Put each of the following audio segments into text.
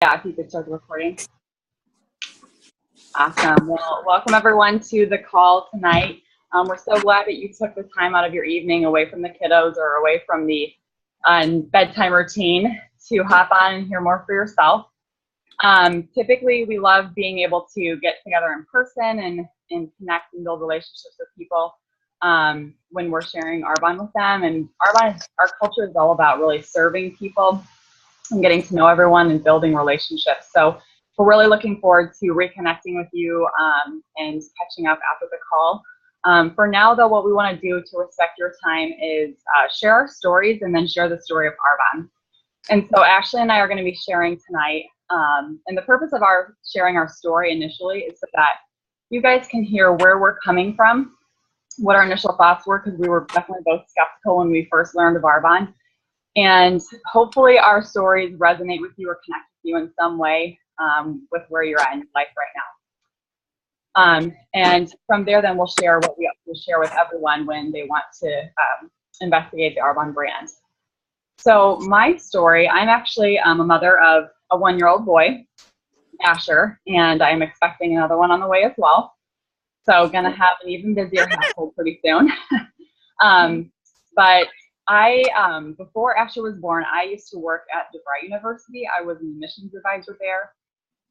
Yeah, if you could start the recording. Awesome. Well, welcome everyone to the call tonight. We're so glad that you took the time out of your evening away from the kiddos or away from the bedtime routine to hop on and hear more for yourself. Typically, we love being able to get together in person and connect and build relationships with people when we're sharing Arbonne with them. And Arbonne, our culture is all about really serving people and getting to know everyone and building relationships. So we're really looking forward to reconnecting with you and catching up after the call. For now, though, what we want to do to respect your time is share our stories and then share the story of Arbonne. And so Ashley and I are going to be sharing tonight. And the purpose of our sharing our story initially is so that you guys can hear where we're coming from, what our initial thoughts were, because we were definitely both skeptical when we first learned of Arbonne. And hopefully our stories resonate with you or connect with you in some way with where you're at in life right now. And from there, then we'll share what we share with everyone when they want to investigate the Arbonne brand. So my story, I'm actually a mother of a 1-year-old boy, Asher, and I'm expecting another one on the way as well. So gonna have an even busier household pretty soon. But before Asher was born, I used to work at DeVry University. I was an admissions advisor there.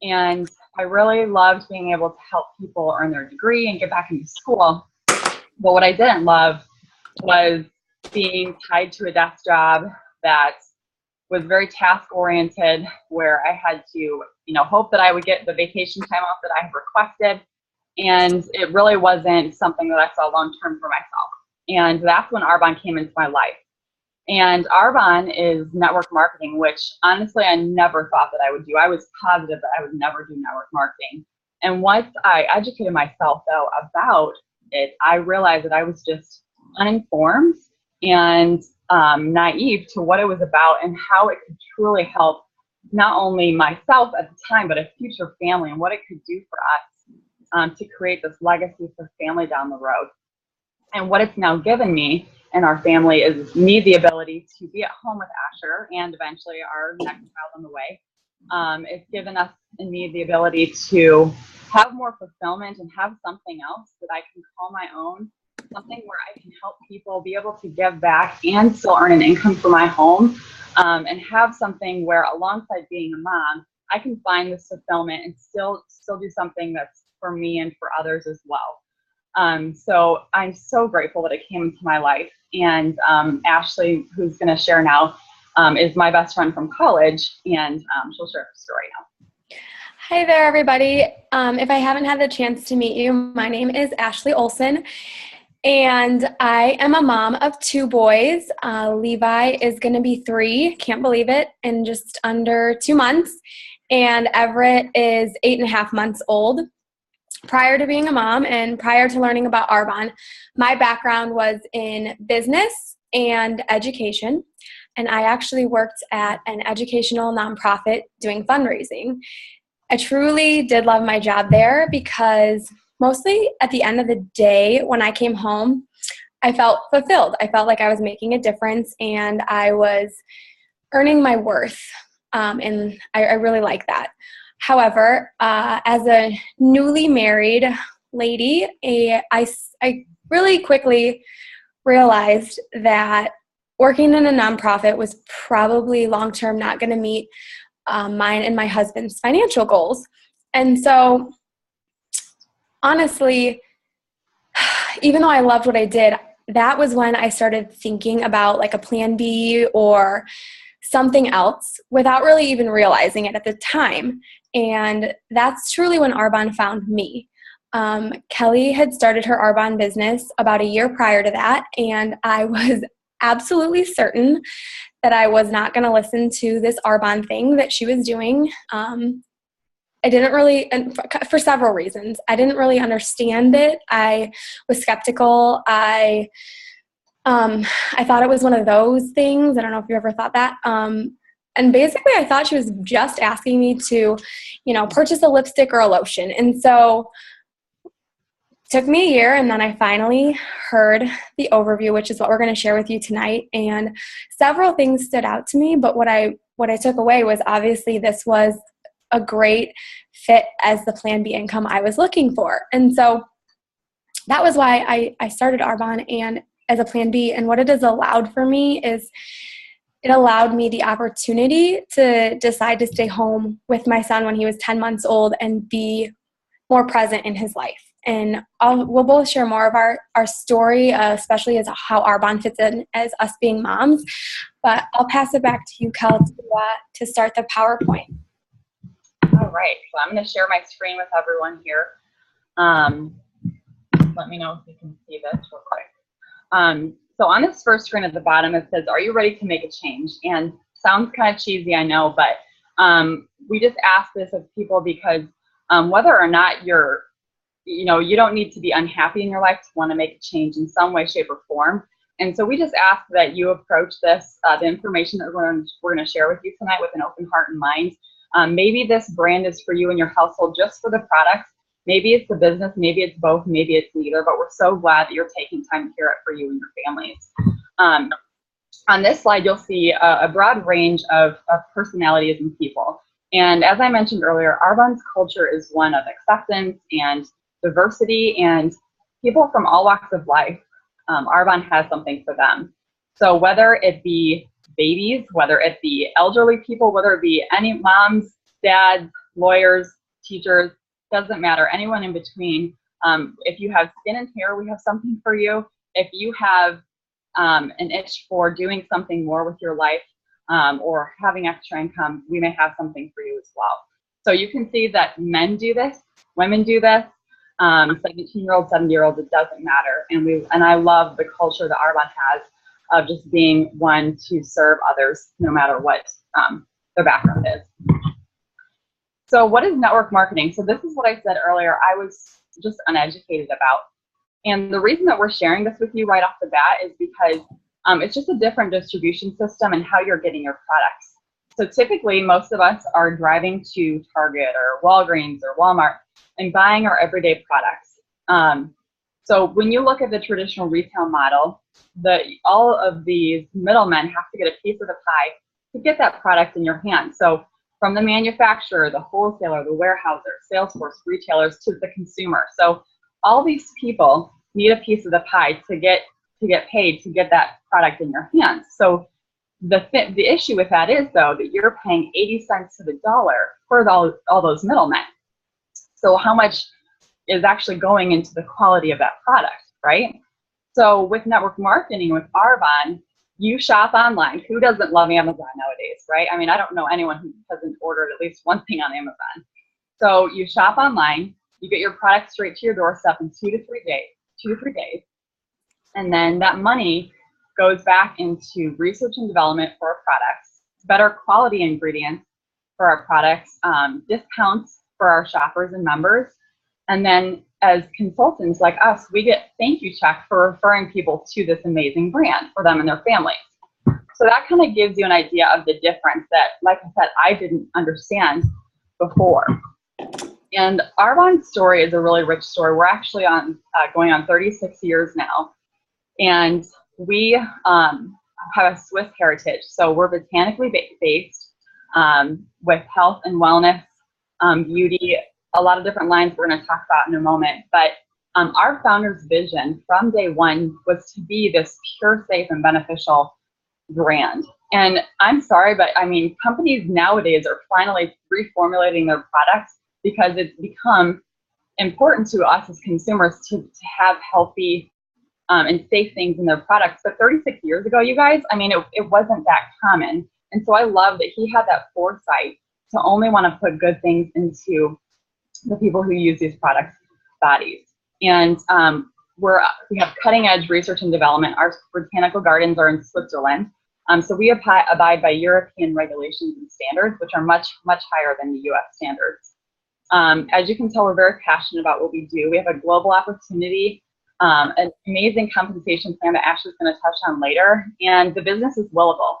And I really loved being able to help people earn their degree and get back into school. But what I didn't love was being tied to a desk job that was very task-oriented, where I had to, hope that I would get the vacation time off that I had requested. And it really wasn't something that I saw long-term for myself. And that's when Arbonne came into my life. And Arbonne is network marketing, which honestly I never thought that I would do. I was positive that I would never do network marketing. And once I educated myself, though, about it, I realized that I was just uninformed and naive to what it was about and how it could truly help not only myself at the time, but a future family and what it could do for us to create this legacy for family down the road. And what it's now given me and our family is the ability to be at home with Asher and eventually our next child on the way. It's given us and me the ability to have more fulfillment and have something else that I can call my own, something where I can help people be able to give back and still earn an income for my home, and have something where alongside being a mom, I can find this fulfillment and still do something that's for me and for others as well. So I'm so grateful that it came into my life. And Ashley, who's going to share now, is my best friend from college, and she'll share her story now. Hi there, everybody. If I haven't had the chance to meet you, my name is Ashley Olson, and I am a mom of 2 boys. Levi is going to be 3, can't believe it, in just under 2 months, and Everett is 8.5 months old. Prior to being a mom and prior to learning about Arbonne, my background was in business and education, and I actually worked at an educational nonprofit doing fundraising. I truly did love my job there because mostly at the end of the day when I came home, I felt fulfilled. I felt like I was making a difference and I was earning my worth, and I really like that. However, as a newly married lady, I really quickly realized that working in a nonprofit was probably long-term not going to meet mine and my husband's financial goals. And so, honestly, even though I loved what I did, that was when I started thinking about like a plan B or something else without really even realizing it at the time. And that's truly when Arbonne found me. Kelly had started her Arbonne business about a year prior to that, and I was absolutely certain that I was not going to listen to this Arbonne thing that she was doing. I didn't really, and for several reasons. I didn't really understand it. I was skeptical. I thought it was one of those things. I don't know if you ever thought that. And basically I thought she was just asking me to, purchase a lipstick or a lotion. And so it took me a year, and then I finally heard the overview, which is what we're going to share with you tonight. And several things stood out to me, but what I took away was obviously this was a great fit as the Plan B income I was looking for. And so that was why I started Arbonne and as a Plan B. And what it has allowed for me is it allowed me the opportunity to decide to stay home with my son when he was 10 months old and be more present in his life. And we'll both share more of our story, especially as how Arbonne fits in as us being moms. But I'll pass it back to you, Kel, to start the PowerPoint. All right, so I'm going to share my screen with everyone here. Let me know if you can see this real quick. So on this first screen at the bottom, it says, "Are you ready to make a change?" And sounds kind of cheesy, I know, but we just ask this of people because whether or not you don't need to be unhappy in your life to want to make a change in some way, shape, or form. And so we just ask that you approach this, the information that we're going to share with you tonight with an open heart and mind. Maybe this brand is for you and your household just for the products. Maybe it's the business, maybe it's both, maybe it's neither, but we're so glad that you're taking time to hear it for you and your families. On this slide, you'll see a broad range of personalities and people. And as I mentioned earlier, Arbonne's culture is one of acceptance and diversity, and people from all walks of life, Arbonne has something for them. So whether it be babies, whether it be elderly people, whether it be any moms, dads, lawyers, teachers, doesn't matter, anyone in between. If you have skin and hair, we have something for you. If you have an itch for doing something more with your life or having extra income, we may have something for you as well. So you can see that men do this, women do this, 17-year-olds, 70-year-olds, it doesn't matter. And I love the culture that Arbonne has of just being one to serve others no matter what their background is. So what is network marketing? So this is what I said earlier, I was just uneducated about. And the reason that we're sharing this with you right off the bat is because it's just a different distribution system and how you're getting your products. So typically, most of us are driving to Target or Walgreens or Walmart and buying our everyday products. So when you look at the traditional retail model, all of these middlemen have to get a piece of the pie to get that product in your hand. So from the manufacturer, the wholesaler, the warehouser, sales force, retailers, to the consumer. So all these people need a piece of the pie to get paid to get that product in your hands. So the issue with that is, though, that you're paying 80 cents to the dollar for all those middlemen. So how much is actually going into the quality of that product, right? So with network marketing, with Arbonne, you shop online. Who doesn't love Amazon nowadays, right? I mean, I don't know anyone who hasn't ordered at least one thing on Amazon. So you shop online, you get your product straight to your doorstep in 2 to 3 days. And then that money goes back into research and development for our products, better quality ingredients for our products, discounts for our shoppers and members. And then as consultants like us, we get thank you check for referring people to this amazing brand for them and their families. So that kind of gives you an idea of the difference that, like I said, I didn't understand before. And Arbonne's story is a really rich story. We're actually going on 36 years now. And we have a Swiss heritage. So we're botanically based with health and wellness, beauty, a lot of different lines we're going to talk about in a moment. But our founder's vision from day one was to be this pure, safe, and beneficial brand. And I'm sorry, but I mean, companies nowadays are finally reformulating their products because it's become important to us as consumers to have healthy and safe things in their products. But 36 years ago, you guys, I mean, it wasn't that common. And so I love that he had that foresight to only want to put good things into the people who use these products' bodies. And we have cutting edge research and development. Our botanical gardens are in Switzerland. So we abide by European regulations and standards, which are much, much higher than the US standards. As you can tell, we're very passionate about what we do. We have a global opportunity, an amazing compensation plan that Ashley's going to touch on later, and the business is willable.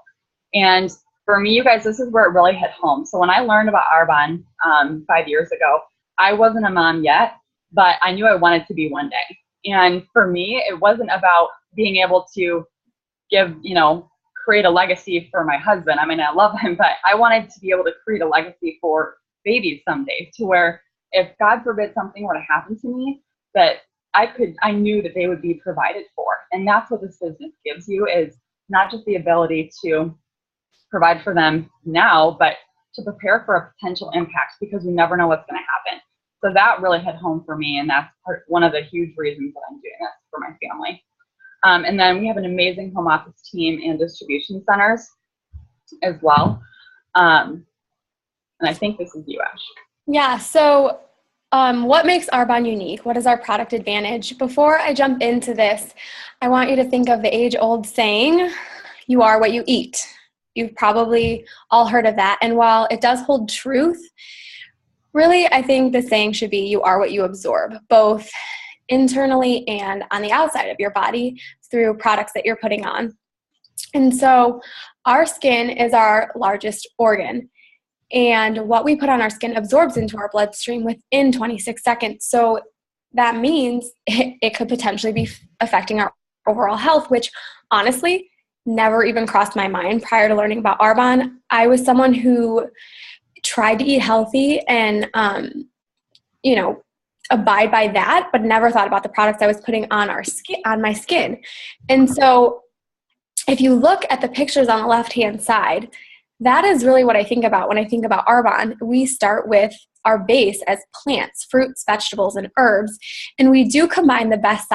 And for me, you guys, this is where it really hit home. So when I learned about Arbonne 5 years ago, I wasn't a mom yet, but I knew I wanted to be one day. And for me, it wasn't about being able to create a legacy for my husband. I mean, I love him, but I wanted to be able to create a legacy for babies someday, to where if God forbid something were to happen to me, that I knew that they would be provided for. And that's what this business gives you, is not just the ability to provide for them now, but to prepare for a potential impact, because we never know what's going to happen. So that really hit home for me, and that's one of the huge reasons that I'm doing this for my family. And then we have an amazing home office team and distribution centers as well. And I think this is you, Ash. Yeah, so what makes Arbonne unique? What is our product advantage? Before I jump into this, I want you to think of the age-old saying, you are what you eat. You've probably all heard of that. And while it does hold truth, really, I think the saying should be, you are what you absorb, both internally and on the outside of your body through products that you're putting on. And so our skin is our largest organ. And what we put on our skin absorbs into our bloodstream within 26 seconds. So that means it could potentially be affecting our overall health, which honestly never even crossed my mind prior to learning about Arbonne. I was someone who tried to eat healthy and, abide by that, but never thought about the products I was putting on my skin. And so if you look at the pictures on the left-hand side, that is really what I think about when I think about Arbonne. We start with our base as plants, fruits, vegetables, and herbs, and we do combine the best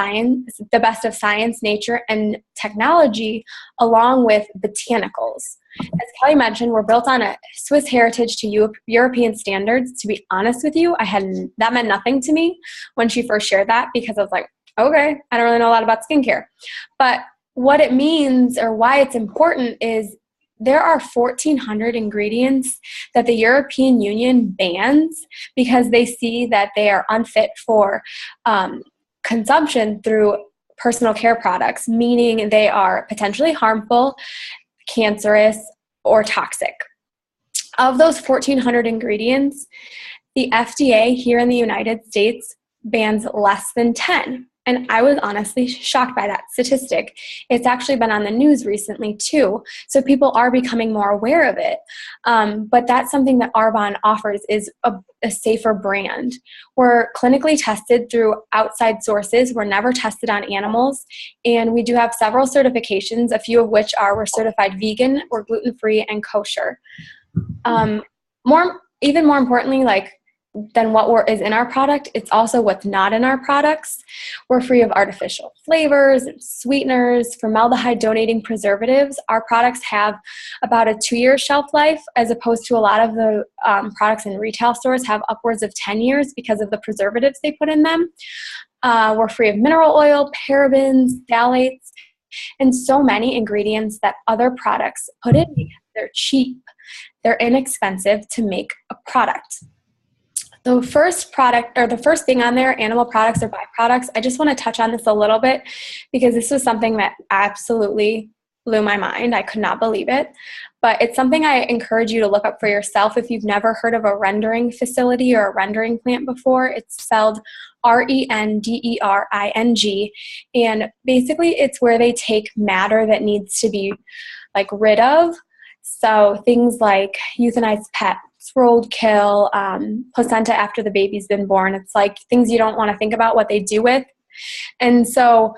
of science, nature, and technology, along with botanicals. As Kelly mentioned, we're built on a Swiss heritage to European standards. To be honest with you, that meant nothing to me when she first shared that, because I was like, okay, I don't really know a lot about skincare. But what it means, or why it's important, is there are 1,400 ingredients that the European Union bans because they see that they are unfit for consumption through personal care products, meaning they are potentially harmful, cancerous, or toxic. Of those 1,400 ingredients, the FDA here in the United States bans less than 10. And I was honestly shocked by that statistic. It's actually been on the news recently too, so people are becoming more aware of it. But that's something that Arbonne offers, is a safer brand. We're clinically tested through outside sources. We're never tested on animals. And we do have several certifications, a few of which are we're certified vegan, we're gluten-free, and kosher. Even more importantly, than what is in our product, it's also what's not in our products. We're free of artificial flavors and sweeteners, formaldehyde donating preservatives. Our products have about a 2-year shelf life, as opposed to a lot of the products in retail stores have upwards of 10 years because of the preservatives they put in them. We're free of mineral oil, parabens, phthalates, and so many ingredients that other products put in because they're cheap. They're inexpensive to make a product. The first thing on there, animal products or byproducts, I just want to touch on this a little bit because this was something that absolutely blew my mind. I could not believe it. But it's something I encourage you to look up for yourself if you've never heard of a rendering facility or a rendering plant before. It's spelled RENDERING. And basically it's where they take matter that needs to be rid of. So things like euthanized pets, roadkill, placenta after the baby's been born. It's things you don't want to think about what they do with. And so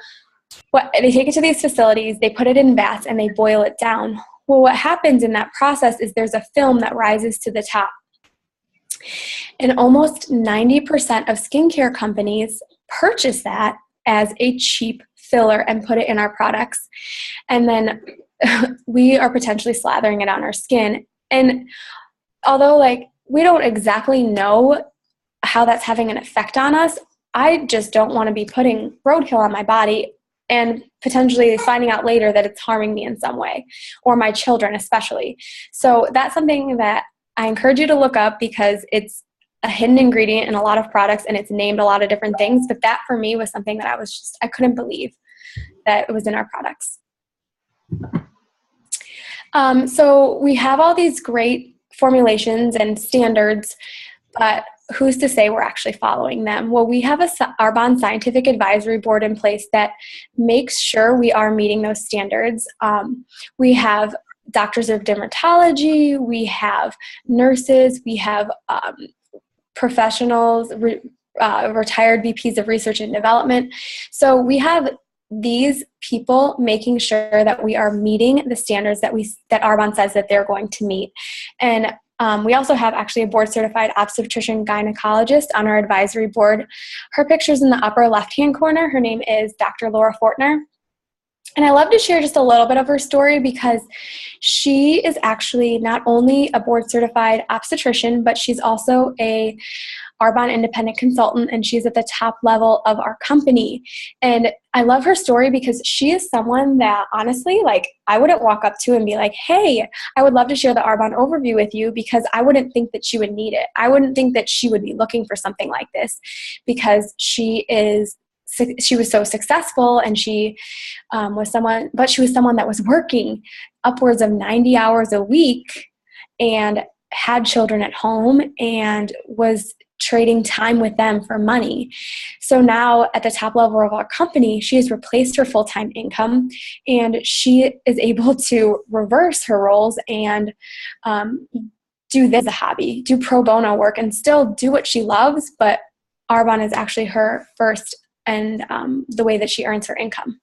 they take it to these facilities, they put it in vats, and they boil it down. Well, what happens in that process is there's a film that rises to the top. And almost 90% of skincare companies purchase that as a cheap filler and put it in our products. And then we are potentially slathering it on our skin. And although we don't exactly know how that's having an effect on us, I just don't want to be putting roadkill on my body and potentially finding out later that it's harming me in some way, or my children especially. So that's something that I encourage you to look up because it's a hidden ingredient in a lot of products and it's named a lot of different things. But that for me was something that I couldn't believe that it was in our products. So we have all these great formulations and standards, but who's to say we're actually following them? Well, we have a Arbonne Scientific Advisory Board in place that makes sure we are meeting those standards. We have doctors of dermatology, we have nurses, we have professionals, retired VPs of research and development. So we have these people making sure that we are meeting the standards that Arbonne says that they're going to meet. And we also have actually a board-certified obstetrician gynecologist on our advisory board. Her picture's in the upper left-hand corner. Her name is Dr. Laura Fortner. And I love to share just a little bit of her story because she is actually not only a board-certified obstetrician, but she's also a Arbonne independent consultant, and she's at the top level of our company. And I love her story because she is someone that honestly, like, I wouldn't walk up to and be like, hey, I would love to share the Arbonne overview with you, because I wouldn't think that she would need it. I wouldn't think that she would be looking for something like this, because she was so successful, and she was someone that was working upwards of 90 hours a week and had children at home and was trading time with them for money. So now at the top level of our company, she has replaced her full-time income, and she is able to reverse her roles and do this as a hobby, do pro bono work, and still do what she loves, but Arbonne is actually her first and the way that she earns her income.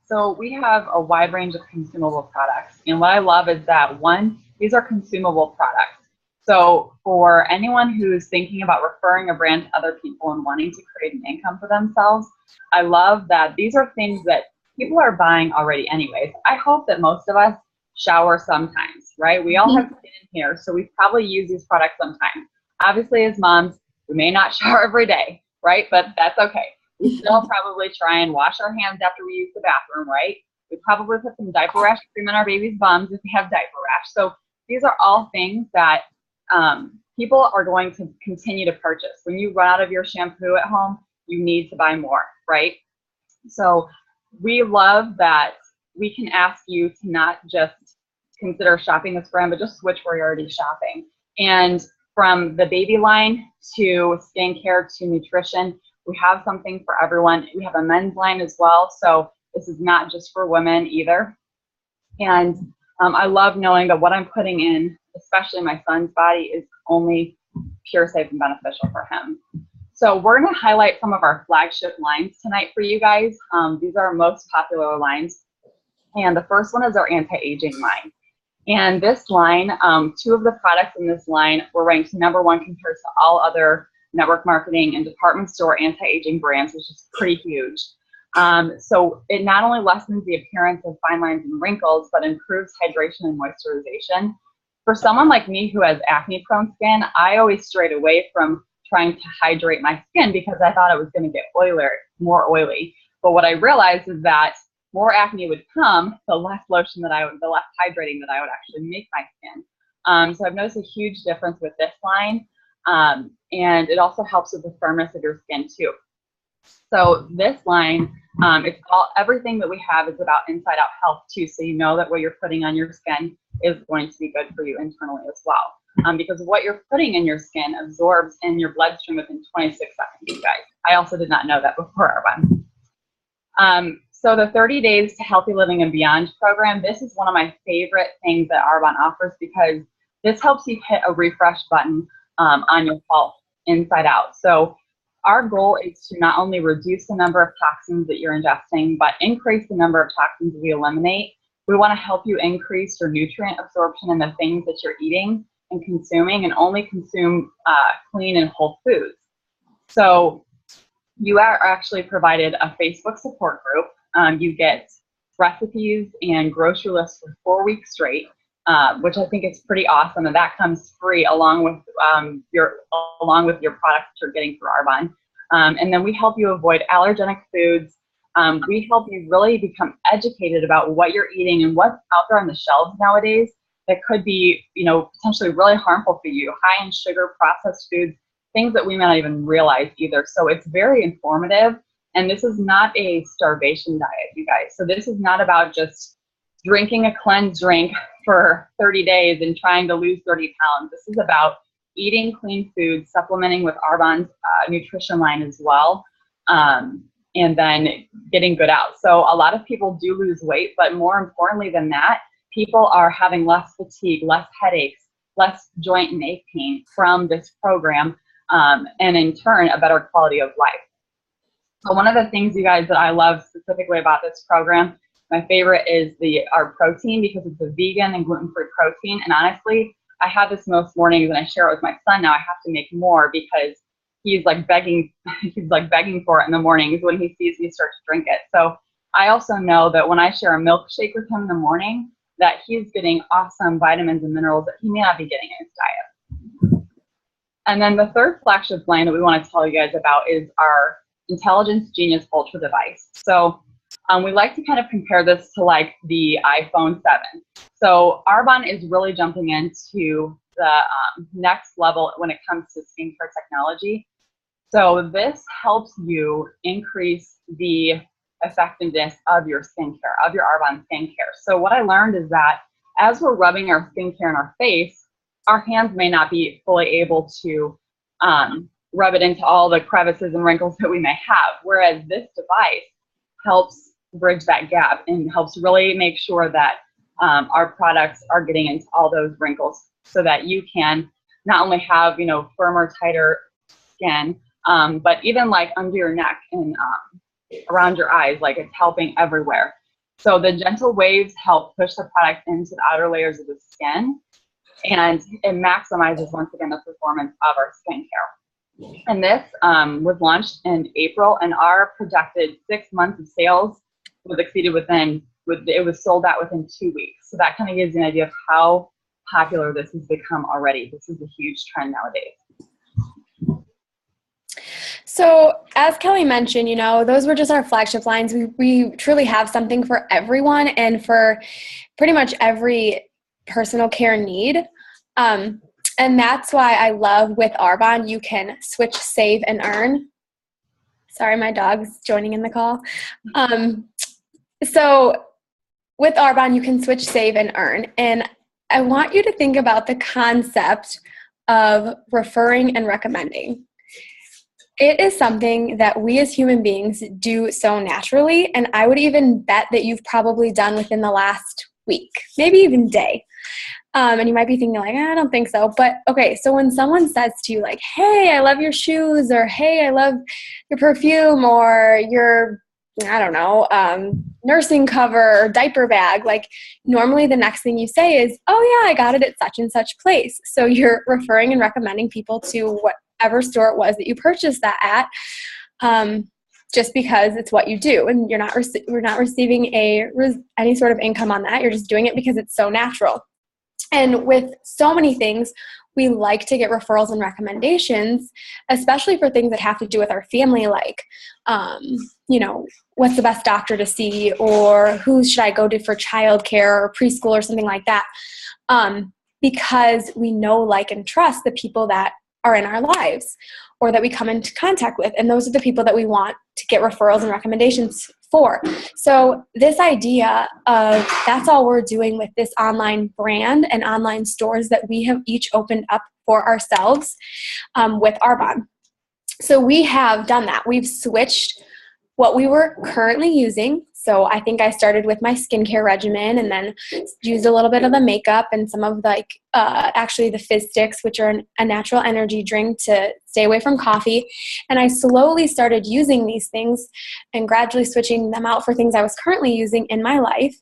So we have a wide range of consumable products. And what I love is that, one, these are consumable products. So for anyone who's thinking about referring a brand to other people and wanting to create an income for themselves, I love that these are things that people are buying already anyways. I hope that most of us shower sometimes, right? We all have skin in here, so we probably use these products sometimes. Obviously, as moms, we may not shower every day, right? But that's okay. We still probably try and wash our hands after we use the bathroom, right? We probably put some diaper rash cream on our baby's bums if we have diaper rash. So these are all things that people are going to continue to purchase. When you run out of your shampoo at home, you need to buy more, right? So we love that we can ask you to not just consider shopping this brand, but just switch where you're already shopping. And from the baby line to skincare to nutrition, we have something for everyone. We have a men's line as well, so this is not just for women either. And I love knowing that what I'm putting in, especially my son's body, is only pure, safe, and beneficial for him. So we're going to highlight some of our flagship lines tonight for you guys. These are our most popular lines. And the first one is our anti-aging line. And this line, two of the products in this line were ranked #1 compared to all other network marketing and department store anti-aging brands, which is pretty huge. So it not only lessens the appearance of fine lines and wrinkles, but improves hydration and moisturization. For someone like me who has acne-prone skin, I always strayed away from trying to hydrate my skin because I thought it was going to get more oily. But what I realized is that more acne would come, the less lotion the less hydrating that I would actually make my skin. So I've noticed a huge difference with this line, and it also helps with the firmness of your skin too. So this line, it's all, everything that we have is about inside out health too. So you know that what you're putting on your skin is going to be good for you internally as well. Because what you're putting in your skin absorbs in your bloodstream within 26 seconds, you guys. I also did not know that before Arbonne. So the 30 Days to Healthy Living and Beyond program, this is one of my favorite things that Arbonne offers, because this helps you hit a refresh button on your health inside out. So our goal is to not only reduce the number of toxins that you're ingesting, but increase the number of toxins we eliminate. We want to help you increase your nutrient absorption in the things that you're eating and consuming, and only consume clean and whole foods. So you are actually provided a Facebook support group. You get recipes and grocery lists for 4 weeks straight, which I think is pretty awesome, and that comes free along with your products that you're getting through Arbonne. And then we help you avoid allergenic foods. We help you really become educated about what you're eating and what's out there on the shelves nowadays that could be, potentially really harmful for you. High in sugar, processed foods, things that we may not even realize either. So it's very informative. And this is not a starvation diet, you guys. So this is not about just drinking a cleanse drink for 30 days and trying to lose 30 pounds. This is about eating clean food, supplementing with Arbonne's nutrition line as well. and then getting good out. So a lot of people do lose weight, but more importantly than that, people are having less fatigue, less headaches, less joint and ache pain from this program, and in turn, a better quality of life. So one of the things, you guys, that I love specifically about this program, my favorite is our protein, because it's a vegan and gluten-free protein. And honestly, I have this most mornings, and I share it with my son now. I have to make more because he's like begging for it in the mornings. When he sees me start to drink it. So I also know that when I share a milkshake with him in the morning, that he's getting awesome vitamins and minerals that he may not be getting in his diet. And then the third flagship line that we want to tell you guys about is our Intelligence Genius Ultra device. So we like to kind of compare this to like the iPhone 7. So Arbonne is really jumping into the next level when it comes to skincare technology. So this helps you increase the effectiveness of your skincare, of your Arbonne skincare. So what I learned is that as we're rubbing our skincare in our face, our hands may not be fully able to rub it into all the crevices and wrinkles that we may have, whereas this device helps bridge that gap and helps really make sure that our products are getting into all those wrinkles, so that you can not only have, firmer, tighter skin, but even like under your neck and around your eyes, like it's helping everywhere. So the gentle waves help push the product into the outer layers of the skin, and it maximizes, once again, the performance of our skincare. And this was launched in April, and our projected 6 months of sales was exceeded it was sold out within 2 weeks. So that kind of gives you an idea of how popular this has become already. This is a huge trend nowadays. So as Kelly mentioned, those were just our flagship lines. We truly have something for everyone and for pretty much every personal care need. And that's why I love with Arbonne, you can switch, save, and earn. Sorry, my dog's joining in the call. So with Arbonne, you can switch, save, and earn. And I want you to think about the concept of referring and recommending. It is something that we as human beings do so naturally, and I would even bet that you've probably done within the last week, maybe even day. And you might be thinking like, I don't think so. But okay, so when someone says to you like, hey, I love your shoes, or hey, I love your perfume, or your, nursing cover or diaper bag, like normally the next thing you say is, oh yeah, I got it at such and such place. So you're referring and recommending people to whatever store it was that you purchased that at, just because it's what you do, and you're not receiving any sort of income on that. You're just doing it because it's so natural. And with so many things, we like to get referrals and recommendations, especially for things that have to do with our family, like, what's the best doctor to see, or who should I go to for childcare or preschool or something like that, because we know, like, and trust the people that are in our lives or that we come into contact with. And those are the people that we want to get referrals and recommendations for. So this idea of that's all we're doing with this online brand and online stores that we have each opened up for ourselves with Arbonne. So we have done that. We've switched what we were currently using. So I think I started with my skincare regimen and then used a little bit of the makeup and some of actually the fizz sticks, which are a natural energy drink to stay away from coffee. And I slowly started using these things and gradually switching them out for things I was currently using in my life.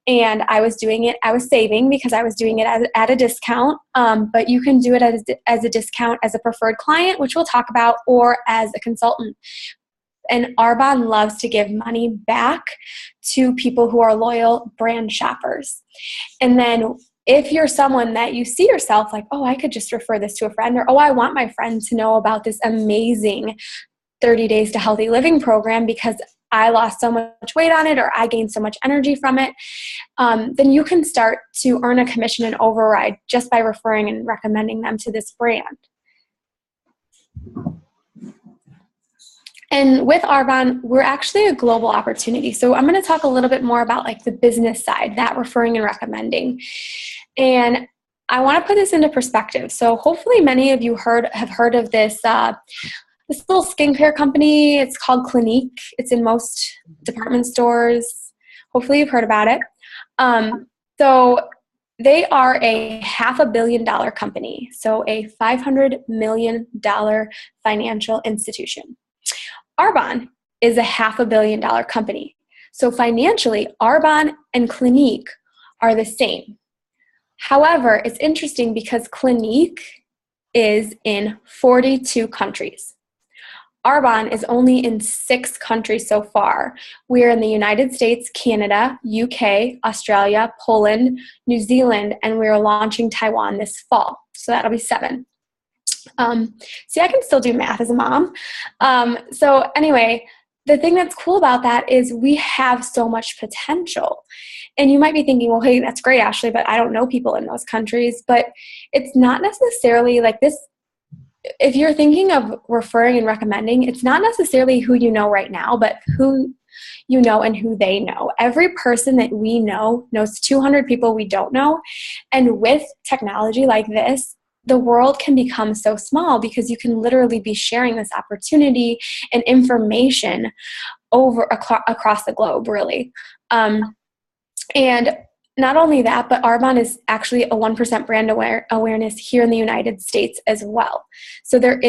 And I was saving because I was doing it at a discount. But you can do it as a discount as a preferred client, which we'll talk about, or as a consultant. And Arbonne loves to give money back to people who are loyal brand shoppers. And then if you're someone that you see yourself like, oh, I could just refer this to a friend, or, oh, I want my friend to know about this amazing 30 Days to Healthy Living program because I lost so much weight on it, or I gained so much energy from it, then you can start to earn a commission and override just by referring and recommending them to this brand. And with Arbonne, we're actually a global opportunity. So I'm going to talk a little bit more about like the business side, that referring and recommending. And I want to put this into perspective. So hopefully many of you have heard of this this little skincare company. It's called Clinique. It's in most department stores. Hopefully you've heard about it. So they are a $500 million company, so a $500 million financial institution. Arbonne is a $500 million company. So financially, Arbonne and Clinique are the same. However, it's interesting because Clinique is in 42 countries. Arbonne is only in 6 countries so far. We're in the United States, Canada, UK, Australia, Poland, New Zealand, and we're launching Taiwan this fall. So that'll be 7. See, I can still do math as a mom. So anyway, the thing that's cool about that is we have so much potential. And you might be thinking, well, hey, that's great, Ashley, but I don't know people in those countries. But it's not necessarily like this. If you're thinking of referring and recommending, it's not necessarily who you know right now, but who you know and who they know. Every person that we know knows 200 people we don't know. And with technology like this, the world can become so small because you can literally be sharing this opportunity and information across the globe, really. And not only that, but Arbonne is actually a 1% brand awareness here in the United States as well. So it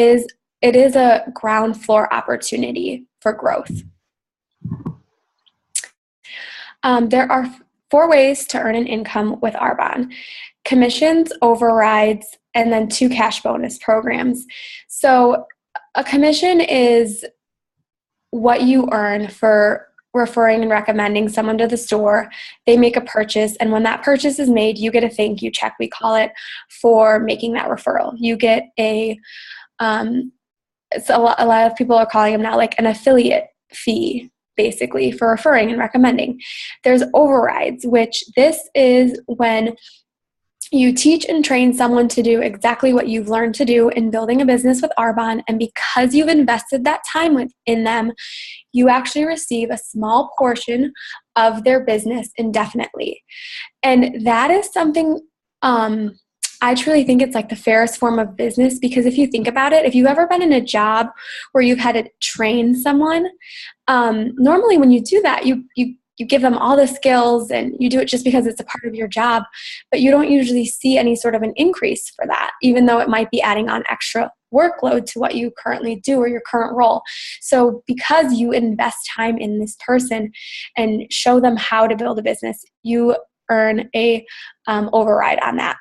is a ground floor opportunity for growth. There are 4 ways to earn an income with Arbonne: commissions, overrides, and then 2 cash bonus programs. So a commission is what you earn for referring and recommending someone to the store. They make a purchase, and when that purchase is made, you get a thank you check, we call it, for making that referral. You get it's a lot of people are calling them now like an affiliate fee, basically, for referring and recommending. There's overrides, which this is when you teach and train someone to do exactly what you've learned to do in building a business with Arbonne, and because you've invested that time in them, you actually receive a small portion of their business indefinitely. And that is something I truly think it's like the fairest form of business, because if you think about it, if you've ever been in a job where you've had to train someone, normally when you do that, you give them all the skills and you do it just because it's a part of your job, but you don't usually see any sort of an increase for that, even though it might be adding on extra workload to what you currently do or your current role. So because you invest time in this person and show them how to build a business, you earn a override on that.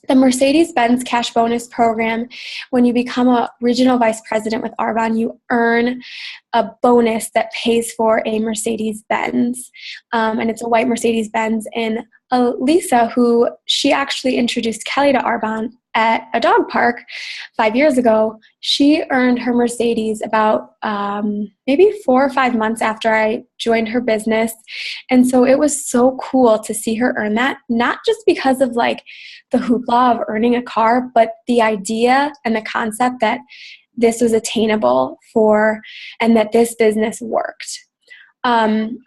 The Mercedes-Benz Cash Bonus Program, when you become a regional vice president with Arbonne, you earn a bonus that pays for a Mercedes-Benz, and it's a white Mercedes-Benz. And Lisa, who she actually introduced Kelly to Arbonne at a dog park 5 years ago, she earned her Mercedes about maybe 4 or 5 months after I joined her business. And so it was so cool to see her earn that, not just because of like the hoopla of earning a car, but the idea and the concept that this was attainable for and that this business worked. Then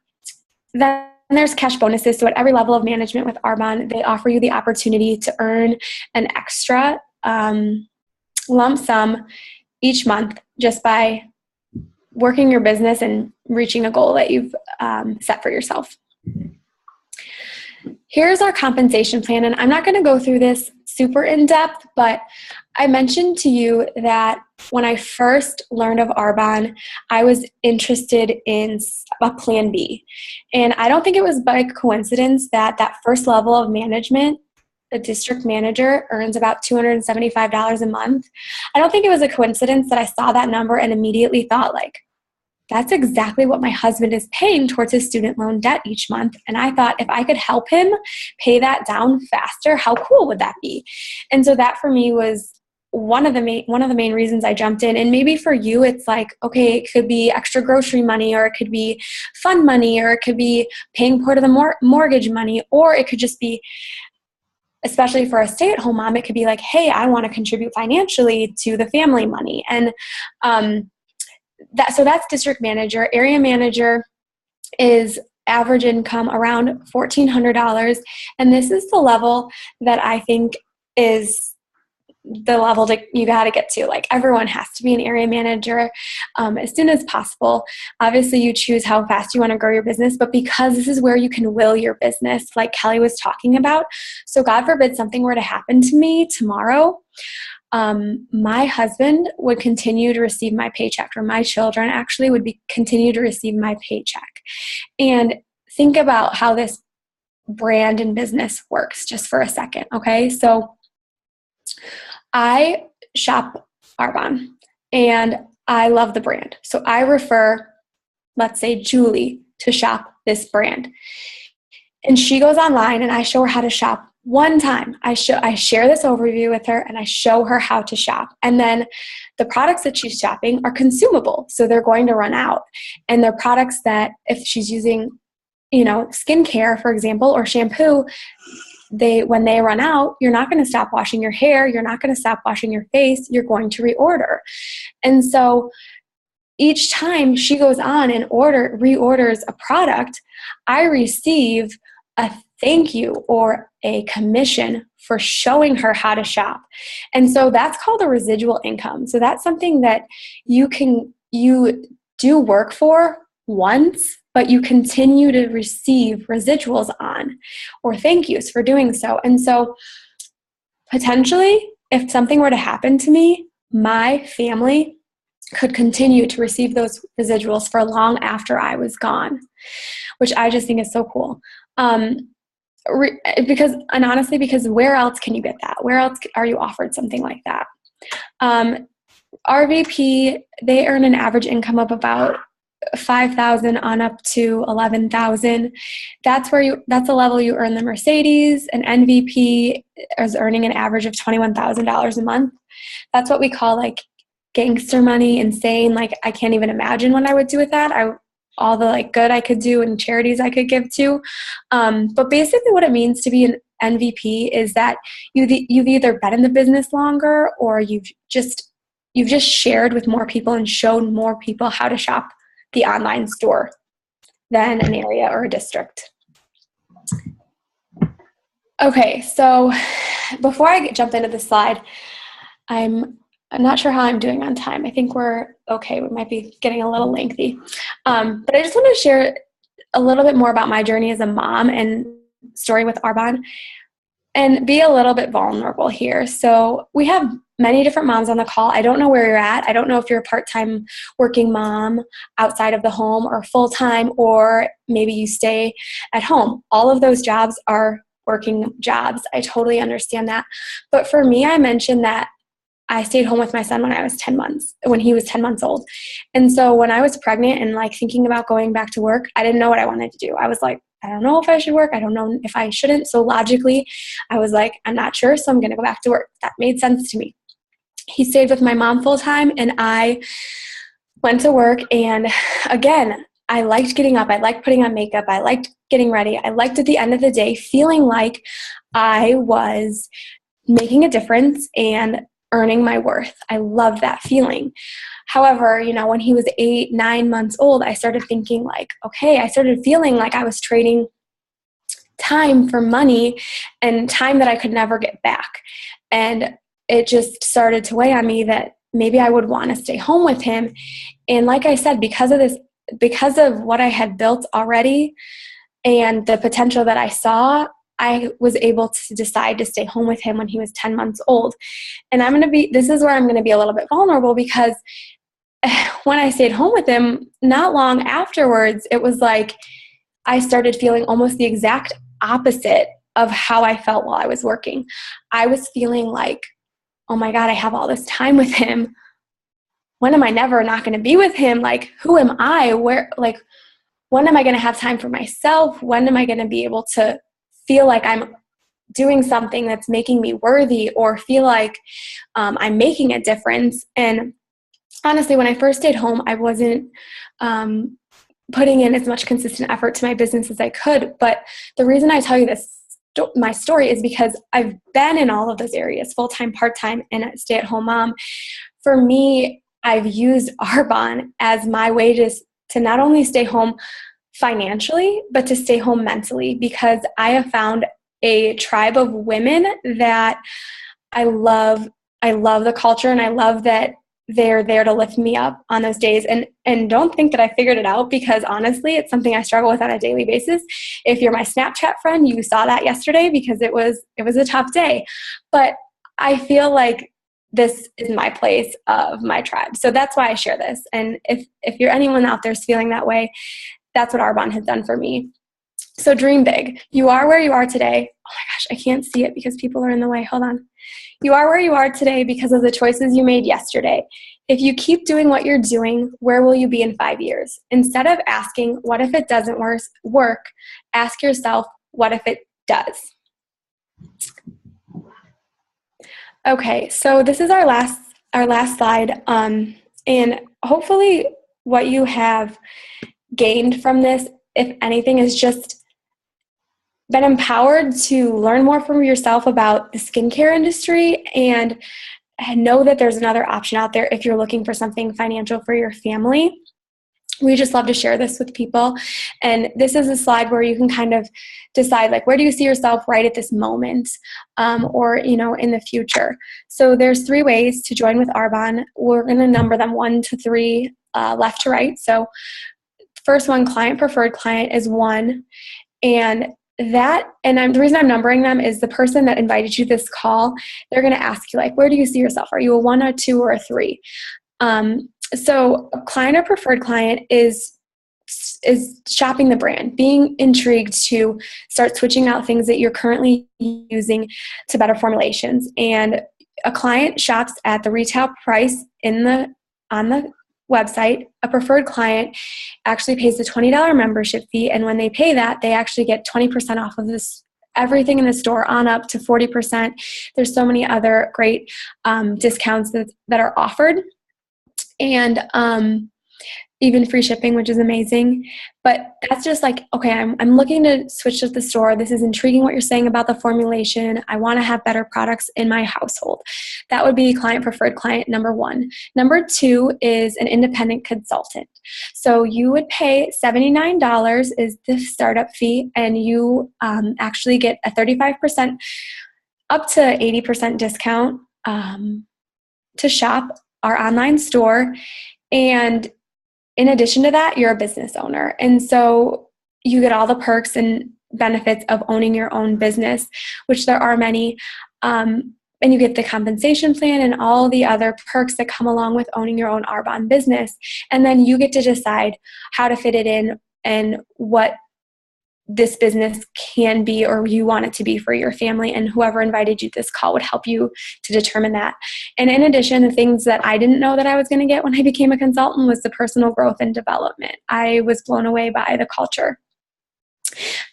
there's cash bonuses. So at every level of management with Arbonne, they offer you the opportunity to earn an extra lump sum each month just by working your business and reaching a goal that you've set for yourself. Here's our compensation plan, and I'm not going to go through this super in depth, but I mentioned to you that when I first learned of Arbonne, I was interested in a plan B. And I don't think it was by coincidence that that first level of management, the district manager, earns about $275 a month. I don't think it was a coincidence that I saw that number and immediately thought, like, that's exactly what my husband is paying towards his student loan debt each month. And I thought, if I could help him pay that down faster, how cool would that be? And so that for me was one of the main reasons I jumped in. And maybe for you, it's like, okay, it could be extra grocery money, or it could be fund money, or it could be paying part of the mortgage money, or it could just be, especially for a stay-at-home mom, it could be like, hey, I want to contribute financially to the family money. And so that's district manager. Area manager is average income around $1,400. And this is the level that I think is the level that you got to get to. Like, everyone has to be an area manager as soon as possible. Obviously, you choose how fast you want to grow your business, but because this is where you can will your business, like Kelly was talking about. So God forbid something were to happen to me tomorrow, my husband would continue to receive my paycheck, or my children actually would continue to receive my paycheck. And think about how this brand and business works just for a second. Okay. So I shop Arbonne and I love the brand. So I refer, let's say, Julie to shop this brand. And she goes online and I show her how to shop one time. I share this overview with her and I show her how to shop. And then the products that she's shopping are consumable. So they're going to run out. And they're products that if she's using, skincare, for example, or shampoo, when they run out, you're not going to stop washing your hair. You're not going to stop washing your face. You're going to reorder. And so each time she goes on and reorders a product, I receive a thank you or a commission for showing her how to shop. And so that's called a residual income. So that's something that you do work for once, but you continue to receive residuals on, or thank yous for doing so. And so potentially, if something were to happen to me, my family could continue to receive those residuals for long after I was gone, which I just think is so cool. Because where else can you get that? Where else are you offered something like that? RVP, they earn an average income of about $5,000 on up to $11,000. That's a level you earn the Mercedes. An NVP is earning an average of $21,000 a month. That's what we call like gangster money, insane. Like, I can't even imagine what I would do with that. All the good I could do and charities I could give to. But basically what it means to be an NVP is that you've either been in the business longer, or you've just shared with more people and shown more people how to shop the online store than an area or a district. Okay, so before I jump into the slide, I'm not sure how I'm doing on time. I think we're okay. We might be getting a little lengthy. But I just want to share a little bit more about my journey as a mom and story with Arbonne, and be a little bit vulnerable here. So we have many different moms on the call. I don't know where you're at. I don't know if you're a part-time working mom outside of the home, or full-time, or maybe you stay at home. All of those jobs are working jobs. I totally understand that. But for me, I mentioned that I stayed home with my son when he was 10 months old. And so when I was pregnant and thinking about going back to work, I didn't know what I wanted to do. I was like, I don't know if I should work. I don't know if I shouldn't. So logically, I was like, I'm not sure. So I'm going to go back to work. That made sense to me. He stayed with my mom full time and I went to work. And again, I liked getting up. I liked putting on makeup. I liked getting ready. I liked at the end of the day feeling like I was making a difference and earning my worth. I loved that feeling. However, when he was 8, 9 months old, I started thinking I started feeling like I was trading time for money, and time that I could never get back. And it just started to weigh on me that maybe I would want to stay home with him. And like I said, because of what I had built already and the potential that I saw, I was able to decide to stay home with him when he was 10 months old. And this is where I'm going to be a little bit vulnerable, because when I stayed home with him, not long afterwards, it was like I started feeling almost the exact opposite of how I felt while I was working. I was feeling like, oh my God, I have all this time with him. When am I never not going to be with him? Who am I? When am I going to have time for myself? When am I going to be able to feel like I'm doing something that's making me worthy, or feel like I'm making a difference? And honestly, when I first stayed home, I wasn't putting in as much consistent effort to my business as I could. But the reason I tell you my story is because I've been in all of those areas, full-time, part-time, and a stay-at-home mom. For me, I've used Arbonne as my way to not only stay home financially, but to stay home mentally, because I have found a tribe of women that I love I love the culture, and I love that they're there to lift me up on those days. And don't think that I figured it out, because honestly, it's something I struggle with on a daily basis. If you're my Snapchat friend, you saw that yesterday, because it was a tough day. But I feel like this is my place of my tribe. So that's why I share this. And if you're anyone out there is feeling that way, that's what Arbonne has done for me. So dream big. You are where you are today. Oh my gosh, I can't see it because people are in the way. Hold on. You are where you are today because of the choices you made yesterday. If you keep doing what you're doing, where will you be in 5 years? Instead of asking, what if it doesn't work, ask yourself, what if it does? Okay, so this is our last slide. And hopefully what you have gained from this, if anything, is just been empowered to learn more from yourself about the skincare industry, and know that there's another option out there if you're looking for something financial for your family. We just love to share this with people. And this is a slide where you can kind of decide, like, where do you see yourself right at this moment, or, in the future. So there's 3 ways to join with Arbonne. We're going to number them 1 to 3, left to right. So first one, client preferred client, is 1. And the reason I'm numbering them is the person that invited you to this call, they're going to ask you, like, where do you see yourself? Are you a 1, a 2, or a 3? So a client or preferred client is shopping the brand, being intrigued to start switching out things that you're currently using to better formulations. And a client shops at the retail price on the website. A preferred client actually pays the $20 membership fee, and when they pay that, they actually get 20% off of this everything in the store, on up to 40%. There's so many other great discounts that are offered, and even free shipping, which is amazing. But that's just like, okay, I'm looking to switch to the store. This is intriguing what you're saying about the formulation. I want to have better products in my household. That would be client preferred client number 1. Number 2 is an independent consultant. So you would pay $79 is the startup fee, and you actually get a 35% up to 80% discount to shop our online store. And in addition to that, you're a business owner. And so you get all the perks and benefits of owning your own business, which there are many. And you get the compensation plan and all the other perks that come along with owning your own Arbonne business. And then you get to decide how to fit it in and what this business can be, or you want it to be for your family, and whoever invited you to this call would help you to determine that. And in addition, the things that I didn't know that I was going to get when I became a consultant was the personal growth and development. I was blown away by the culture.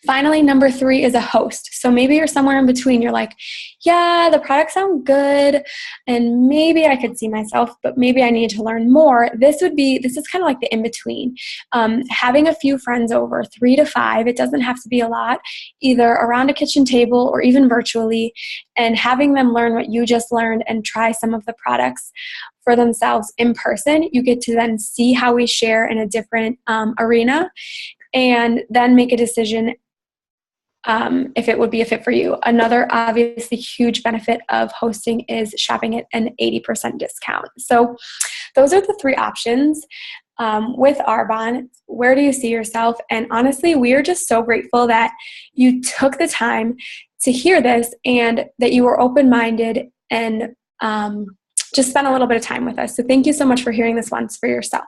Finally, number 3 is a host. So maybe you're somewhere in between. You're like, yeah, the products sound good, and maybe I could see myself, but maybe I need to learn more. This is kind of like the in-between. Having a few friends over, 3 to 5, it doesn't have to be a lot, either around a kitchen table or even virtually, and having them learn what you just learned and try some of the products for themselves in person. You get to then see how we share in a different arena, and then make a decision if it would be a fit for you. Another obviously huge benefit of hosting is shopping at an 80% discount. So those are the 3 options with Arbonne. Where do you see yourself? And honestly, we are just so grateful that you took the time to hear this, and that you were open-minded and just spent a little bit of time with us. So thank you so much for hearing this once for yourself.